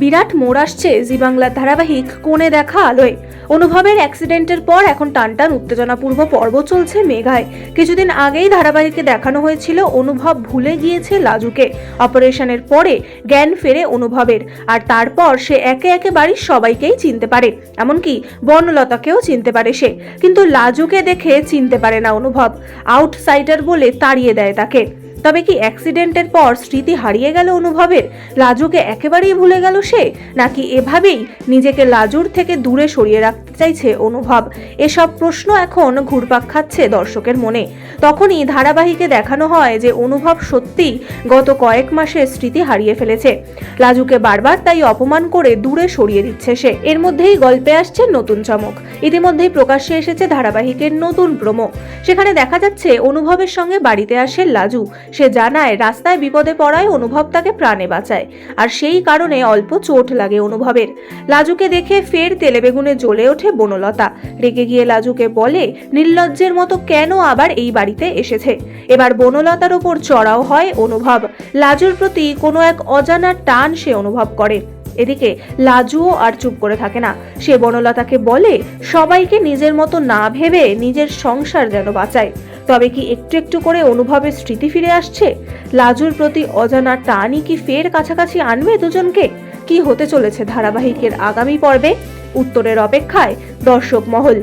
বিরাট মোড় আসছে জি বাংলার ধারাবাহিক কোণে দেখা আলোয়। অনুভবের অ্যাক্সিডেন্টের পর এখন টানটান উত্তেজনাপূর্ব পর্ব চলছে মেঘায়। কিছুদিন আগেই ধারাবাহিকে দেখানো হয়েছিল অনুভব ভুলে গিয়েছে লাজুকে। অপারেশনের পরে জ্ঞান ফেরে অনুভবের, আর তারপর সে একে একে বাড়ির সবাইকেই চিনতে পারে, এমনকি বনলতাকেও চিনতে পারে সে। কিন্তু লাজুকে দেখে চিনতে পারে না অনুভব, আউটসাইডার বলে তাড়িয়ে দেয় তাকে। তবে কি অ্যাক্সিডেন্টের পর স্মৃতি হারিয়ে গেল অনুভবের? লাজুকে একেবারেই ভুলে গেল সে, নাকি এভাবেই নিজেকে লাজুর থেকে দূরে সরিয়ে রাখতে চাইছে অনুভব? এসব প্রশ্ন এখন ঘুরপাক খাচ্ছে দর্শকের মনে। তখনই ধারাবাহিকে দেখানো হয় যে অনুভব সত্যিই গত কয়েক মাসে স্মৃতি হারিয়ে ফেলেছে। লাজুকে বারবার তাই অপমান করে দূরে সরিয়ে দিচ্ছে সে। এর মধ্যেই গল্পে আসছে নতুন চমক। ইতিমধ্যেই প্রকাশ্যে এসেছে ধারাবাহিকের নতুন প্রোমো। সেখানে দেখা যাচ্ছে অনুভবের সঙ্গে বাড়িতে আসে লাজু। সে জানায় রাস্তায় বিপদে পড়ায় অনুভব তাকে প্রাণে বাঁচায়, আর সেই কারণে অল্প চোট লাগে অনুভবের। লাজুকে দেখে ফের তেলেবেগুনে জ্বলে ওঠে বনলতা। রেগে গিয়ে লাজুকে বলে নির্লজ্জের মতো কেন আবার এই বাড়িতে এসেছে। এবার বনলতার উপর চড়াও হয় অনুভব। লাজুর প্রতি কোনো এক অজানা টান সে অনুভব করে। এদিকে লাজুও আর চুপ করে থাকে না। সে বনলতাকে বলে সবাইকে নিজের মতো না ভেবে নিজের সংসার যেন বাঁচায়। তবে কি একটু একটু করে অনুভবের স্মৃতি ফিরে আসছে? লাজুর প্রতি অজানা টানই কি ফের কাছাকাছি আনবে দুজনকে? কি হতে চলেছে ধারাবাহিকের আগামী পর্বে? উত্তরের অপেক্ষায় দর্শক মহল।